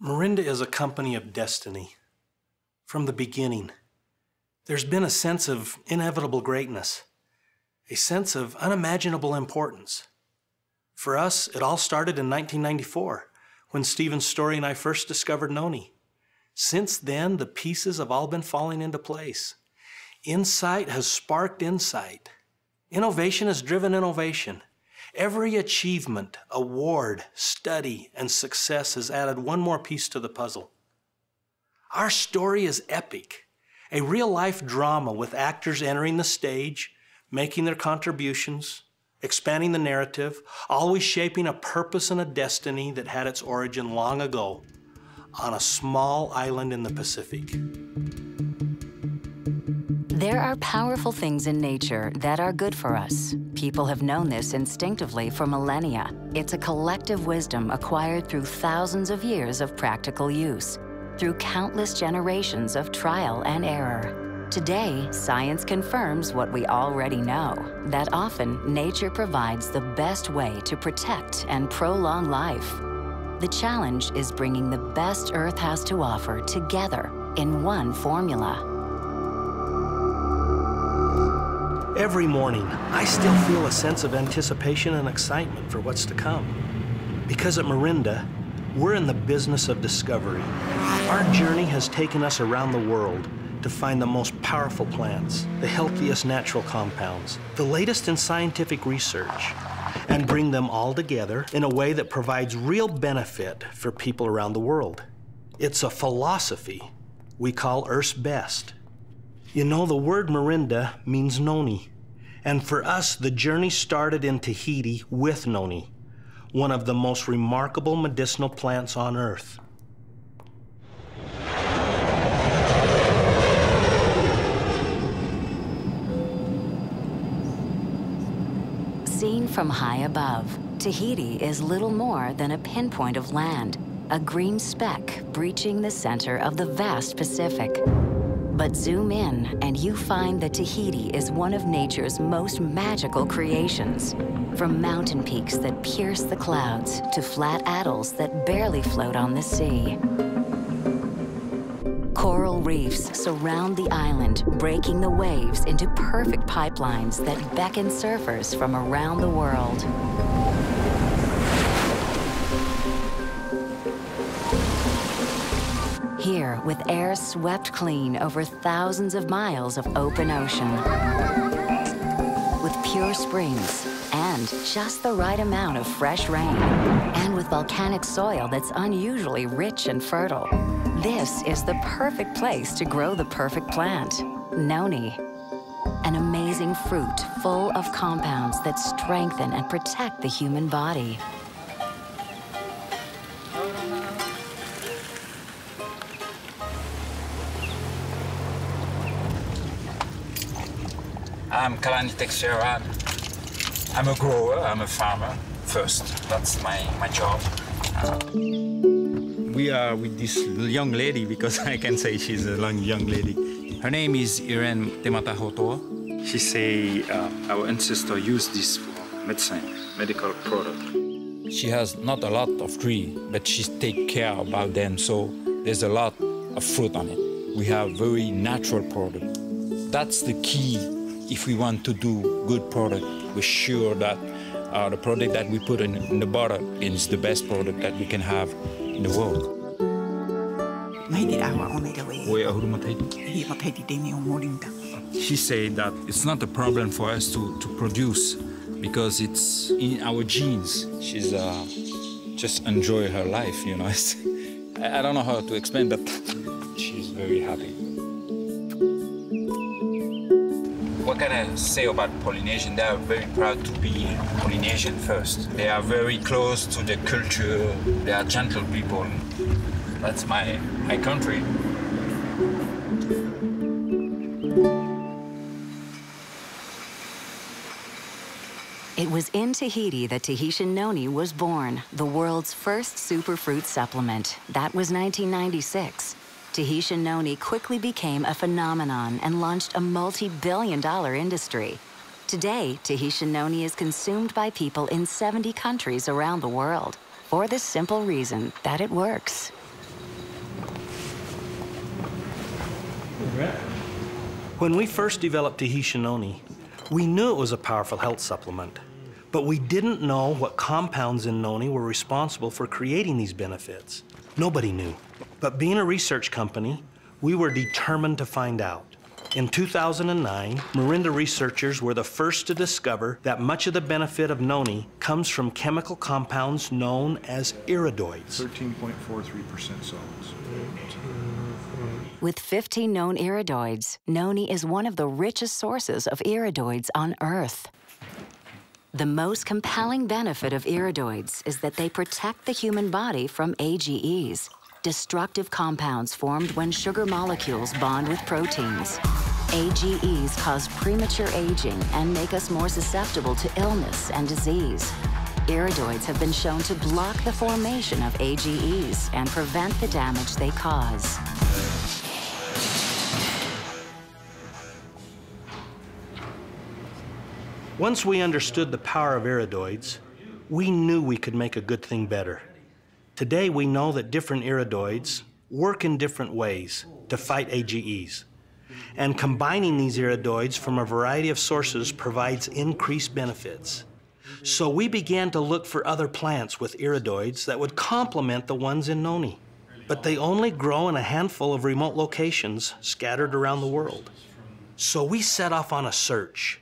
Morinda is a company of destiny. From the beginning, there's been a sense of inevitable greatness, a sense of unimaginable importance. For us, it all started in 1994, when Stephen Story and I first discovered Noni. Since then, the pieces have all been falling into place. Insight has sparked insight. Innovation has driven innovation. Every achievement, award, study, and success has added one more piece to the puzzle. Our story is epic, a real-life drama with actors entering the stage, making their contributions, expanding the narrative, always shaping a purpose and a destiny that had its origin long ago on a small island in the Pacific. There are powerful things in nature that are good for us. People have known this instinctively for millennia. It's a collective wisdom acquired through thousands of years of practical use, through countless generations of trial and error. Today, science confirms what we already know, that often nature provides the best way to protect and prolong life. The challenge is bringing the best Earth has to offer together in one formula. Every morning, I still feel a sense of anticipation and excitement for what's to come. Because at Morinda, we're in the business of discovery. Our journey has taken us around the world to find the most powerful plants, the healthiest natural compounds, the latest in scientific research, and bring them all together in a way that provides real benefit for people around the world. It's a philosophy we call Earth's Best. You know, the word Morinda means Noni. And for us, the journey started in Tahiti with Noni, one of the most remarkable medicinal plants on Earth. Seen from high above, Tahiti is little more than a pinpoint of land, a green speck breaching the center of the vast Pacific. But zoom in, and you find that Tahiti is one of nature's most magical creations. From mountain peaks that pierce the clouds to flat atolls that barely float on the sea. Coral reefs surround the island, breaking the waves into perfect pipelines that beckon surfers from around the world. Here, with air swept clean over thousands of miles of open ocean. With pure springs and just the right amount of fresh rain. And with volcanic soil that's unusually rich and fertile. This is the perfect place to grow the perfect plant, Noni. An amazing fruit full of compounds that strengthen and protect the human body. I'm Kalani Texera. I'm a grower, I'm a farmer first. That's my job. We are with this young lady, because I can say she's a young lady. Her name is Irene Tematahotoa. She say our ancestors used this for medicine, medical product. She has not a lot of tree, but she take care about them, so there's a lot of fruit on it. We have very natural product. That's the key. If we want to do good product, we're sure that the product that we put in the bottle is the best product that we can have in the world. She said that it's not a problem for us to produce because it's in our genes. She's just enjoy her life, you know. I don't know how to explain, but she's very happy. What can I say about Polynesian? They are very proud to be Polynesian first. They are very close to the culture. They are gentle people. That's my country. It was in Tahiti that Tahitian Noni was born, the world's first superfruit supplement. That was 1996. Tahitian Noni quickly became a phenomenon and launched a multi-billion-dollar industry. Today, Tahitian Noni is consumed by people in 70 countries around the world for the simple reason that it works. When we first developed Tahitian noni, we knew it was a powerful health supplement, but we didn't know what compounds in noni were responsible for creating these benefits. Nobody knew. But being a research company, we were determined to find out. In 2009, Marinda researchers were the first to discover that much of the benefit of noni comes from chemical compounds known as iridoids. 13.43% solids. With 15 known iridoids, noni is one of the richest sources of iridoids on Earth. The most compelling benefit of iridoids is that they protect the human body from AGEs, destructive compounds formed when sugar molecules bond with proteins. AGEs cause premature aging and make us more susceptible to illness and disease. Iridoids have been shown to block the formation of AGEs and prevent the damage they cause. Once we understood the power of iridoids, we knew we could make a good thing better. Today, we know that different iridoids work in different ways to fight AGEs. And combining these iridoids from a variety of sources provides increased benefits. So we began to look for other plants with iridoids that would complement the ones in noni. But they only grow in a handful of remote locations scattered around the world. So we set off on a search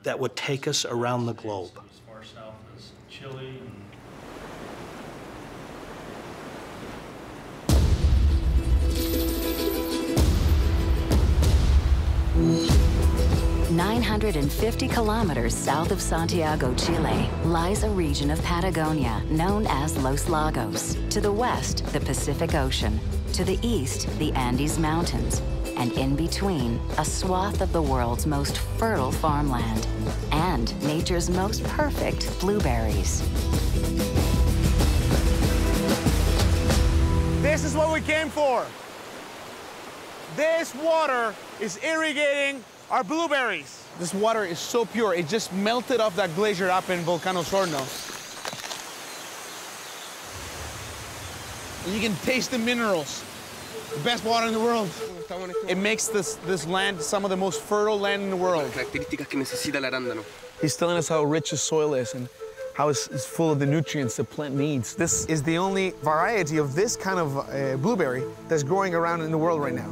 that would take us around the globe. As far south as Chile and 950 kilometers south of Santiago, Chile, lies a region of Patagonia known as Los Lagos. To the west, the Pacific Ocean. To the east, the Andes Mountains. And in between, a swath of the world's most fertile farmland and nature's most perfect blueberries. This is what we came for. This water is irrigating our blueberries. This water is so pure, it just melted off that glacier up in Volcano Sorno. And you can taste the minerals. The best water in the world. It makes this land some of the most fertile land in the world. He's telling us how rich the soil is and how it's full of the nutrients the plant needs. This is the only variety of this kind of blueberry that's growing around in the world right now.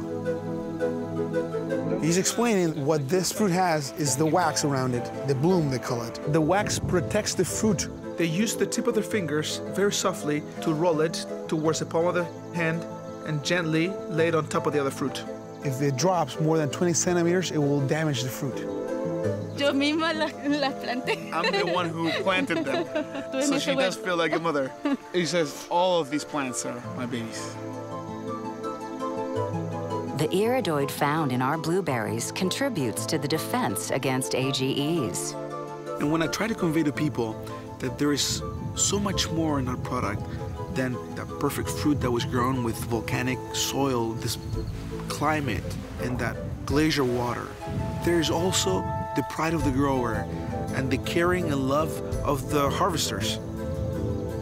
He's explaining what this fruit has is the wax around it, the bloom they call it. The wax protects the fruit. They use the tip of their fingers very softly to roll it towards the palm of the hand and gently lay it on top of the other fruit. If it drops more than 20 centimeters, it will damage the fruit. Yo misma las planté. I'm the one who planted them, so she does feel like a mother. He says all of these plants are my babies. The iridoid found in our blueberries contributes to the defense against AGEs. And when I try to convey to people that there is so much more in our product than that perfect fruit that was grown with volcanic soil, this climate, and that glacier water, there is also the pride of the grower and the caring and love of the harvesters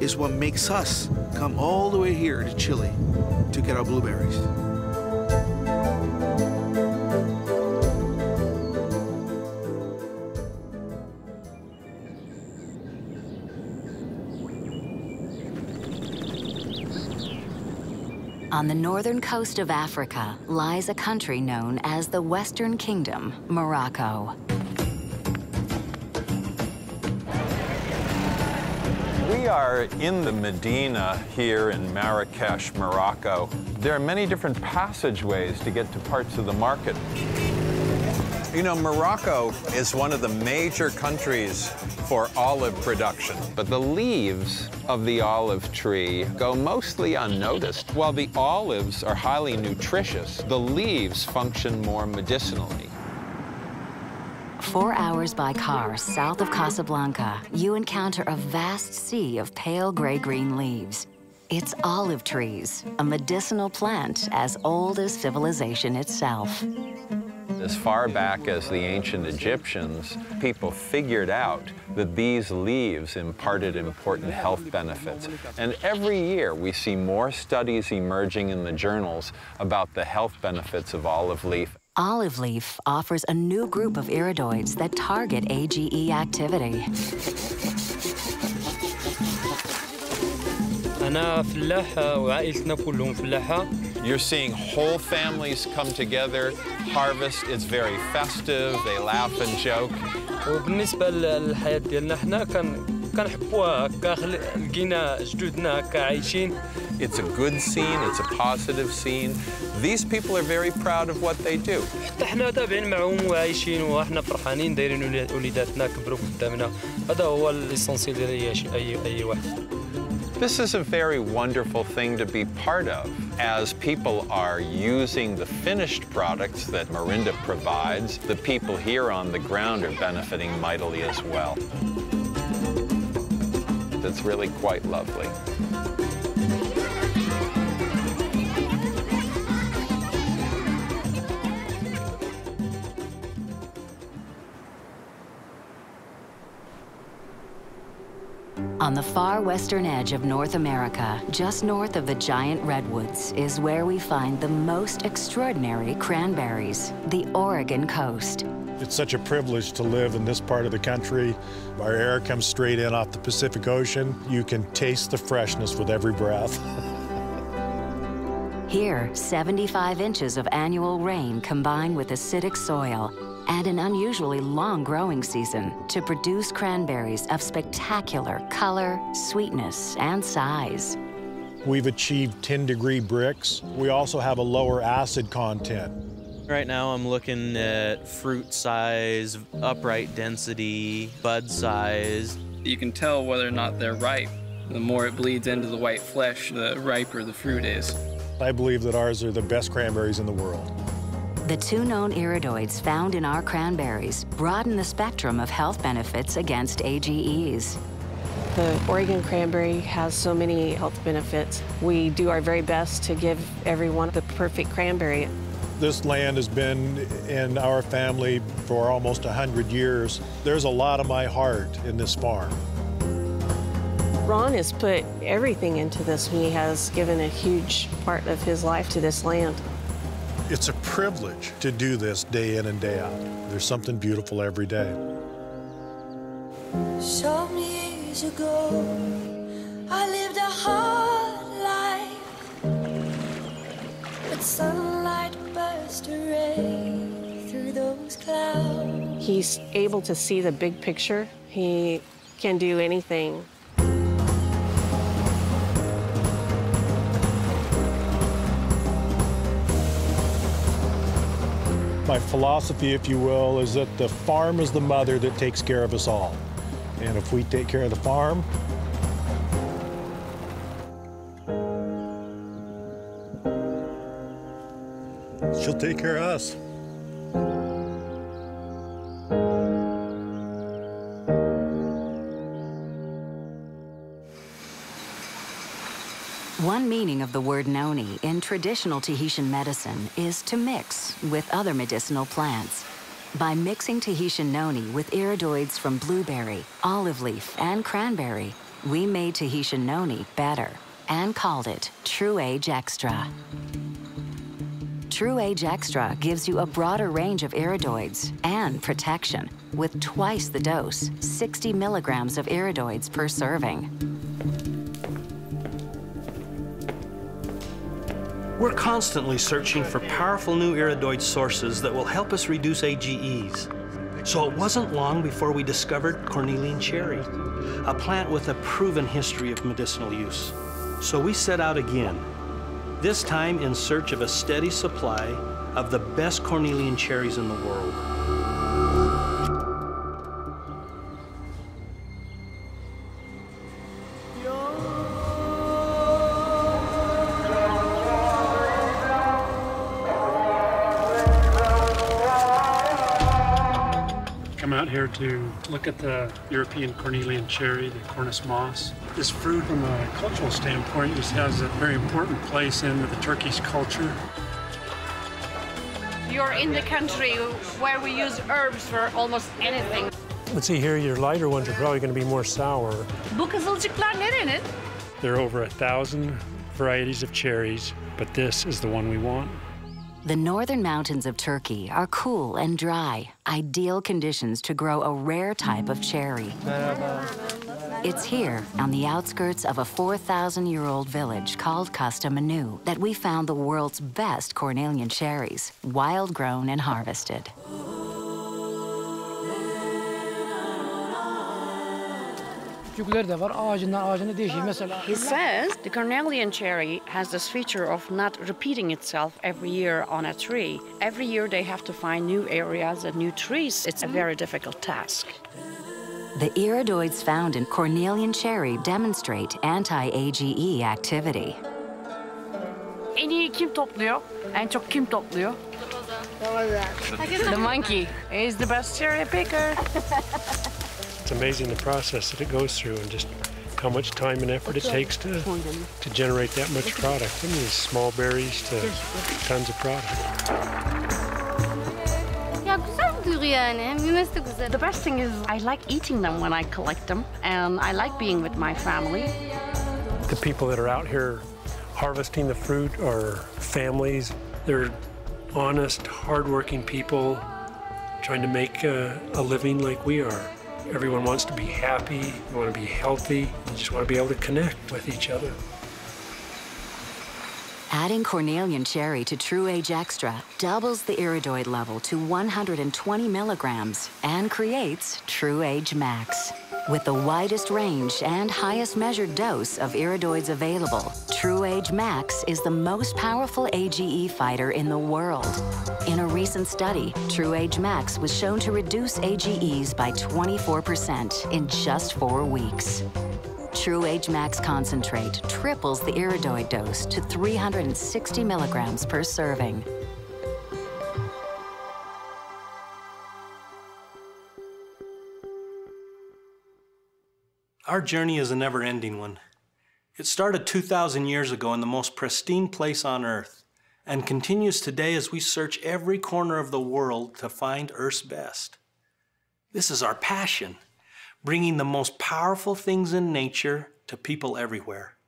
is what makes us come all the way here to Chile to get our blueberries. On the northern coast of Africa lies a country known as the Western Kingdom, Morocco. We are in the Medina here in Marrakesh, Morocco. There are many different passageways to get to parts of the market. You know, Morocco is one of the major countries for olive production, but the leaves of the olive tree go mostly unnoticed. While the olives are highly nutritious, the leaves function more medicinally. 4 hours by car south of Casablanca, you encounter a vast sea of pale gray-green leaves. It's olive trees, a medicinal plant as old as civilization itself. As far back as the ancient Egyptians, people figured out that these leaves imparted important health benefits. And every year we see more studies emerging in the journals about the health benefits of olive leaf. Olive leaf offers a new group of iridoids that target AGE activity. أنا فلاح وعائلتنا كلهم فلاحة. You're seeing whole families come together, harvest. It's very festive. They laugh and joke. وبالنسبة للحياة ديالنا حنا كنحبوها هكا لقينا جدودنا هكا عايشين. It's a good scene. It's a positive scene. These people are very proud of what they do. حتى حنا تابعين معهم وعايشين وحنا فرحانين دايرين وليداتنا كبروا قدامنا. هذا هو الإسانسيال ديال أي واحد. This is a very wonderful thing to be part of, as people are using the finished products that Marinda provides. The people here on the ground are benefiting mightily as well. It's really quite lovely. On the far western edge of North America, just north of the giant redwoods, is where we find the most extraordinary cranberries, the Oregon coast. It's such a privilege to live in this part of the country. Our air comes straight in off the Pacific Ocean. You can taste the freshness with every breath. Here, 75 inches of annual rain combine with acidic soil and an unusually long growing season to produce cranberries of spectacular color, sweetness, and size. We've achieved 10-degree bricks. We also have a lower acid content. Right now I'm looking at fruit size, upright density, bud size. You can tell whether or not they're ripe. The more it bleeds into the white flesh, the riper the fruit is. I believe that ours are the best cranberries in the world. The two known iridoids found in our cranberries broaden the spectrum of health benefits against AGEs. The Oregon cranberry has so many health benefits. We do our very best to give everyone the perfect cranberry. This land has been in our family for almost 100 years. There's a lot of my heart in this farm. Ron has put everything into this. He has given a huge part of his life to this land. It's a privilege to do this day in and day out. There's something beautiful every day. Some years ago, I lived a hard life, but sunlight burst a ray through those clouds. He's able to see the big picture. He can do anything. My philosophy, if you will, is that the farm is the mother that takes care of us all. And if we take care of the farm, she'll take care of us. One meaning of the word noni in traditional Tahitian medicine is to mix with other medicinal plants. By mixing Tahitian noni with iridoids from blueberry, olive leaf, and cranberry, we made Tahitian noni better and called it True Age Extra. True Age Extra gives you a broader range of iridoids and protection with twice the dose, 60 milligrams of iridoids per serving. We're constantly searching for powerful new iridoid sources that will help us reduce AGEs. So it wasn't long before we discovered cornelian cherry, a plant with a proven history of medicinal use. So we set out again, this time in search of a steady supply of the best cornelian cherries in the world. Come out here to look at the European cornelian cherry, the Cornus moss. This fruit, from a cultural standpoint, just has a very important place in the Turkish culture. You're in the country where we use herbs for almost anything. Let's see here, your lighter ones are probably going to be more sour. Bu kızılcıklar nerenin? There are over 1,000 varieties of cherries, but this is the one we want. The northern mountains of Turkey are cool and dry, ideal conditions to grow a rare type of cherry. It's here, on the outskirts of a 4,000-year-old village called Kastamonu, that we found the world's best Cornelian cherries, wild-grown and harvested. He says the Cornelian cherry has this feature of not repeating itself every year on a tree. Every year they have to find new areas and new trees. It's a very difficult task. The iridoids found in Cornelian cherry demonstrate anti-AGE activity. En iyi kim topluyor? En çok kim topluyor? The monkey is the best cherry picker. It's amazing the process that it goes through and just how much time and effort it takes to generate that much product. From these small berries to tons of product. The best thing is I like eating them when I collect them, and I like being with my family. The people that are out here harvesting the fruit are families. They're honest, hardworking people trying to make a living like we are. Everyone wants to be happy, they want to be healthy, they just want to be able to connect with each other. Adding Cornelian cherry to True Age Extra doubles the iridoid level to 120 milligrams and creates True Age Max. With the widest range and highest measured dose of iridoids available, True Age Max is the most powerful AGE fighter in the world. In a recent study, True Age Max was shown to reduce AGEs by 24% in just 4 weeks. True Age Max Concentrate triples the iridoid dose to 360 milligrams per serving. Our journey is a never-ending one. It started 2,000 years ago in the most pristine place on Earth and continues today as we search every corner of the world to find Earth's best. This is our passion, bringing the most powerful things in nature to people everywhere.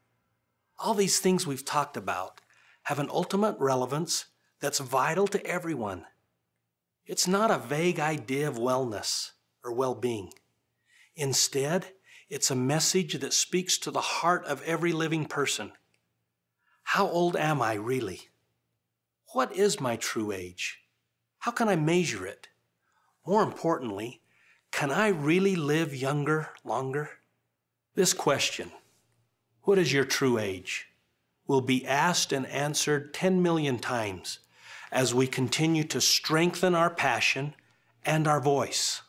All these things we've talked about have an ultimate relevance that's vital to everyone. It's not a vague idea of wellness or well-being. Instead, it's a message that speaks to the heart of every living person. How old am I really? What is my true age? How can I measure it? More importantly, can I really live younger, longer? This question, what is your true age, will be asked and answered 10 million times as we continue to strengthen our passion and our voice.